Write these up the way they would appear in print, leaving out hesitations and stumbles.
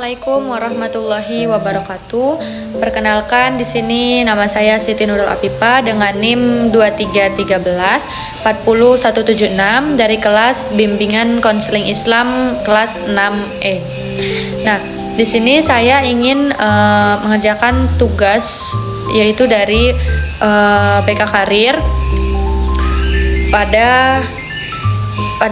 Assalamualaikum warahmatullahi wabarakatuh. Perkenalkan, di sini nama saya Siti Nurul Apipa dengan NIM 2313 40176 dari kelas Bimbingan Konseling Islam kelas 6E. Nah, di sini saya ingin mengerjakan tugas yaitu dari BK Karir. Pada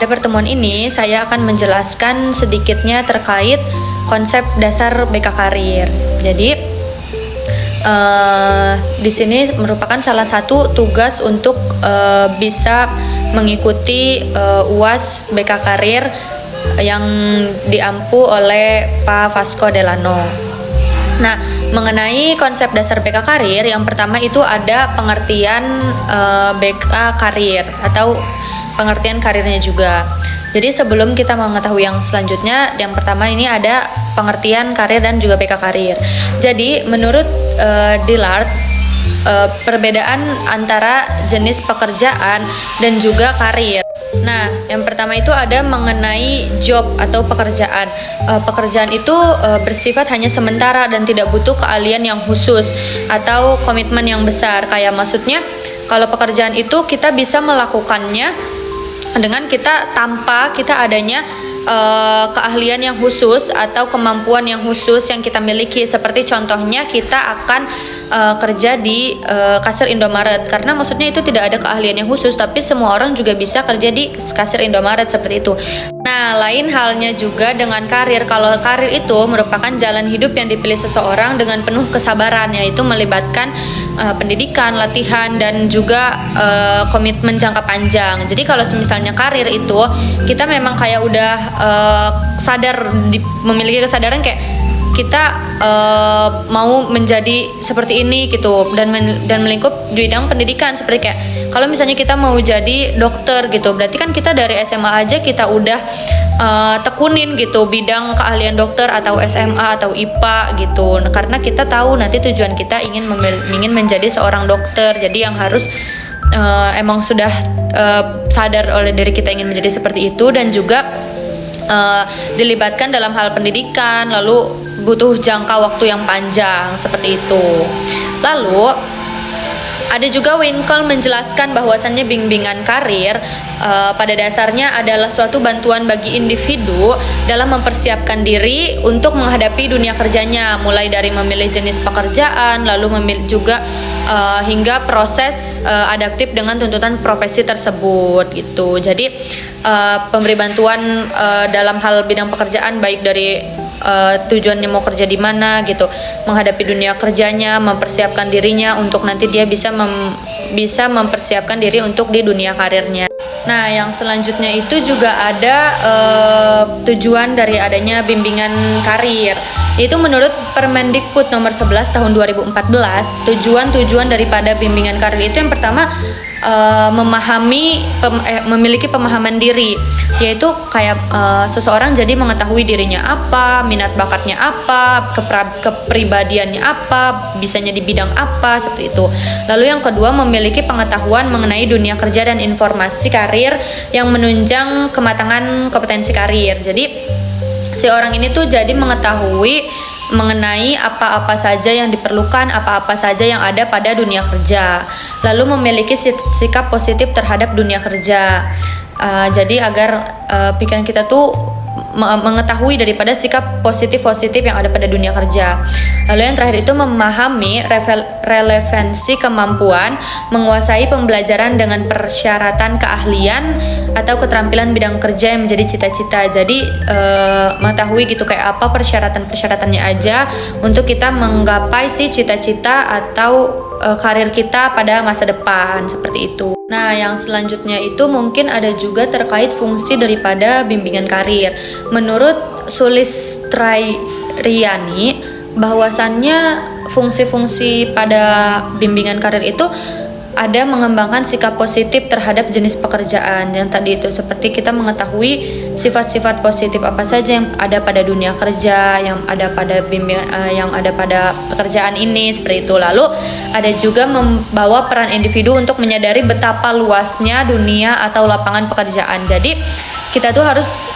pertemuan ini saya akan menjelaskan sedikitnya terkait konsep dasar BK Karir. Jadi di sini merupakan salah satu tugas untuk bisa mengikuti UAS BK Karir yang diampu oleh Pak Vasco Delano. Nah, mengenai konsep dasar BK Karir, yang pertama itu ada pengertian BK Karir atau pengertian karirnya juga. Jadi sebelum kita mengetahui yang selanjutnya, yang pertama ini ada pengertian karir dan juga BK Karir. Jadi menurut Dillard, perbedaan antara jenis pekerjaan dan juga karir. Nah, yang pertama itu ada mengenai job atau pekerjaan. Pekerjaan itu bersifat hanya sementara dan tidak butuh keahlian yang khusus atau komitmen yang besar. Kayak maksudnya, kalau pekerjaan itu kita bisa melakukannya dengan tanpa kita adanya keahlian yang khusus atau kemampuan yang khusus yang kita miliki. Seperti contohnya kita akan kerja di kasir Indomaret, karena maksudnya itu tidak ada keahlian yang khusus, tapi semua orang juga bisa kerja di kasir Indomaret seperti itu. Nah, lain halnya juga dengan karir. Kalau karir itu merupakan jalan hidup yang dipilih seseorang dengan penuh kesabaran, yaitu melibatkan pendidikan, latihan, dan juga komitmen jangka panjang. Jadi kalau misalnya karir itu kita memang kayak udah memiliki kesadaran kayak kita mau menjadi seperti ini gitu, dan melingkup di bidang pendidikan. Seperti kayak kalau misalnya kita mau jadi dokter gitu, berarti kan kita dari SMA aja kita udah tekunin gitu bidang keahlian dokter atau SMA atau IPA gitu. Nah, karena kita tahu nanti tujuan kita ingin menjadi seorang dokter. Jadi yang harus emang sudah sadar oleh diri kita ingin menjadi seperti itu, dan juga dilibatkan dalam hal pendidikan, lalu butuh jangka waktu yang panjang seperti itu. Lalu ada juga Winkel menjelaskan bahwasannya bimbingan karir pada dasarnya adalah suatu bantuan bagi individu dalam mempersiapkan diri untuk menghadapi dunia kerjanya, mulai dari memilih jenis pekerjaan, lalu memilih juga hingga proses adaptif dengan tuntutan profesi tersebut gitu. Jadi pemberi bantuan dalam hal bidang pekerjaan, baik dari tujuannya mau kerja di mana gitu, menghadapi dunia kerjanya, mempersiapkan dirinya untuk nanti dia bisa mempersiapkan diri untuk di dunia karirnya. Nah, yang selanjutnya itu juga ada tujuan dari adanya bimbingan karir. Itu menurut Permendikbud nomor 11 tahun 2014, tujuan daripada bimbingan karir itu yang pertama memiliki pemahaman diri, yaitu kayak seseorang jadi mengetahui dirinya apa, minat bakatnya apa, kepribadiannya apa, bisanya di bidang apa, seperti itu. Lalu yang kedua, memiliki pengetahuan mengenai dunia kerja dan informasi karir yang menunjang kematangan kompetensi karir. Jadi si orang ini tuh jadi mengetahui mengenai apa-apa saja yang diperlukan, apa-apa saja yang ada pada dunia kerja, lalu memiliki sikap positif terhadap dunia kerja. Jadi agar pikiran kita tuh mengetahui daripada sikap positif yang ada pada dunia kerja. Lalu yang terakhir itu memahami relevansi kemampuan menguasai pembelajaran dengan persyaratan keahlian atau keterampilan bidang kerja yang menjadi cita-cita. Jadi mengetahui gitu kayak apa persyaratannya aja untuk kita menggapai si cita-cita atau karir kita pada masa depan, seperti itu. Nah, yang selanjutnya itu mungkin ada juga terkait fungsi daripada bimbingan karir. Menurut Sulistrayani, bahwasannya fungsi-fungsi pada bimbingan karir itu ada mengembangkan sikap positif terhadap jenis pekerjaan yang tadi itu, seperti kita mengetahui sifat-sifat positif apa saja yang ada pada dunia kerja, yang ada pada yang ada pada pekerjaan ini, seperti itu. Lalu ada juga membawa peran individu untuk menyadari betapa luasnya dunia atau lapangan pekerjaan. Jadi kita tuh harus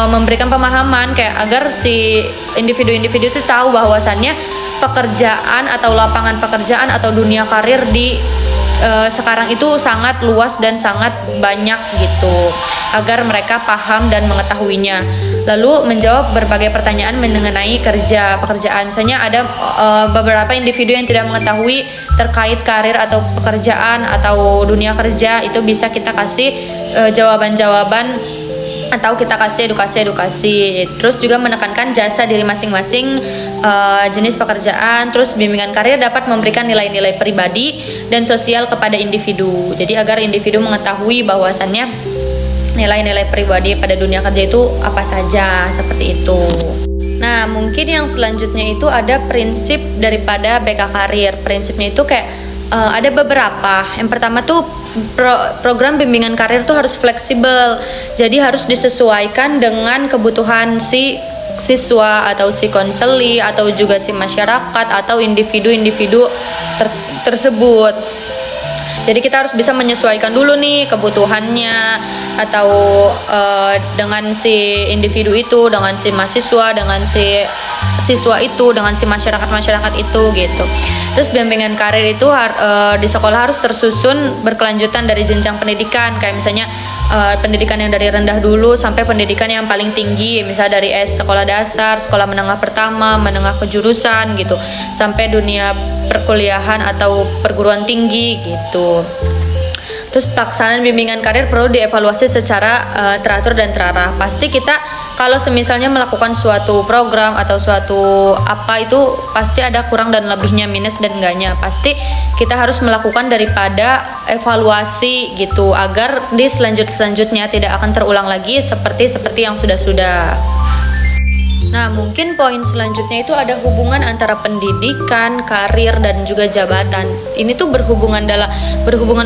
memberikan pemahaman kayak agar si individu-individu itu tahu bahwasannya pekerjaan atau lapangan pekerjaan atau dunia karir di sekarang itu sangat luas dan sangat banyak gitu, agar mereka paham dan mengetahuinya. Lalu menjawab berbagai pertanyaan mengenai pekerjaan. Misalnya ada beberapa individu yang tidak mengetahui terkait karir atau pekerjaan atau dunia kerja, itu bisa kita kasih jawaban-jawaban atau kita kasih edukasi. Terus juga menekankan jasa diri masing-masing jenis pekerjaan. Terus bimbingan karir dapat memberikan nilai-nilai pribadi dan sosial kepada individu. Jadi agar individu mengetahui bahwasannya nilai-nilai pribadi pada dunia kerja itu apa saja, seperti itu. Nah, mungkin yang selanjutnya itu ada prinsip daripada BK Karir. Prinsipnya itu kayak ada beberapa. Yang pertama tuh program bimbingan karir tuh harus fleksibel. Jadi harus disesuaikan dengan kebutuhan si siswa atau si konseli atau juga si masyarakat atau individu-individu tersebut. Jadi kita harus bisa menyesuaikan dulu nih kebutuhannya atau dengan si individu itu, dengan si mahasiswa, dengan si siswa itu, dengan si masyarakat itu gitu. Terus bimbingan karir itu di sekolah harus tersusun berkelanjutan dari jenjang pendidikan, kayak misalnya pendidikan yang dari rendah dulu sampai pendidikan yang paling tinggi, misalnya dari sekolah dasar, sekolah menengah pertama, menengah kejurusan gitu, sampai dunia perkuliahan atau perguruan tinggi gitu. Terus pelaksanaan bimbingan karir perlu dievaluasi secara teratur dan terarah. Pasti kita kalau semisalnya melakukan suatu program atau suatu apa itu pasti ada kurang dan lebihnya, minus dan enggaknya. Pasti kita harus melakukan daripada evaluasi gitu agar di selanjutnya tidak akan terulang lagi seperti yang sudah-sudah. Nah, mungkin poin selanjutnya itu ada hubungan antara pendidikan, karir, dan juga jabatan. Ini tuh berhubungan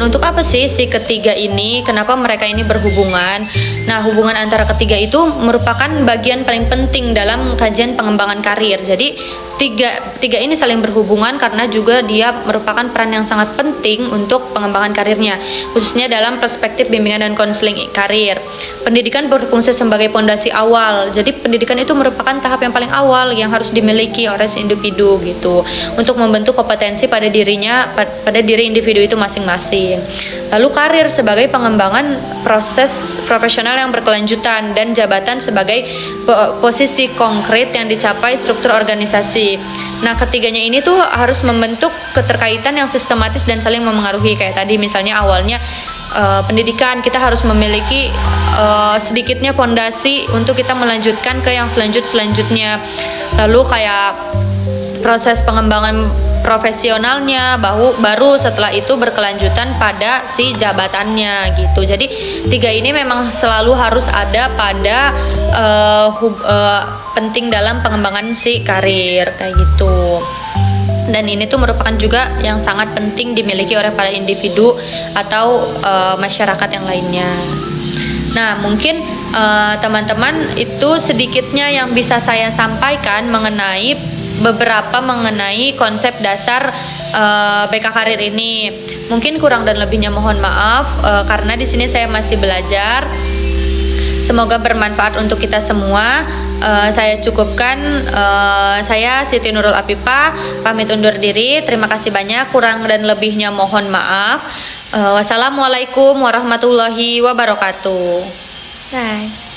untuk apa sih si ketiga ini? Kenapa mereka ini berhubungan? Nah, hubungan antara ketiga itu merupakan bagian paling penting dalam kajian pengembangan karir. Jadi, tiga ini saling berhubungan karena juga dia merupakan peran yang sangat penting untuk pengembangan karirnya, khususnya dalam perspektif bimbingan dan konseling karir. Pendidikan berfungsi sebagai pondasi awal. Jadi pendidikan itu merupakan tahap yang paling awal yang harus dimiliki oleh si individu gitu untuk membentuk kompetensi pada diri individu itu masing-masing. Lalu karir sebagai pengembangan proses profesional yang berkelanjutan dan jabatan sebagai posisi konkret yang dicapai struktur organisasi. Nah, ketiganya ini tuh harus membentuk keterkaitan yang sistematis dan saling memengaruhi. Kayak tadi misalnya awalnya pendidikan, kita harus memiliki sedikitnya fondasi untuk kita melanjutkan ke yang selanjutnya. Lalu kayak proses pengembangan profesionalnya baru setelah itu berkelanjutan pada si jabatannya gitu. Jadi tiga ini memang selalu harus ada pada penting dalam pengembangan si karir kayak gitu. Dan ini tuh merupakan juga yang sangat penting dimiliki oleh para individu atau masyarakat yang lainnya. Nah, mungkin teman-teman itu sedikitnya yang bisa saya sampaikan mengenai konsep dasar BK Karir ini. Mungkin kurang dan lebihnya mohon maaf karena di sini saya masih belajar. Semoga bermanfaat untuk kita semua. Saya cukupkan. Saya Siti Nurul Afifah pamit undur diri. Terima kasih banyak. Kurang dan lebihnya mohon maaf. Wassalamualaikum warahmatullahi wabarakatuh. Bye.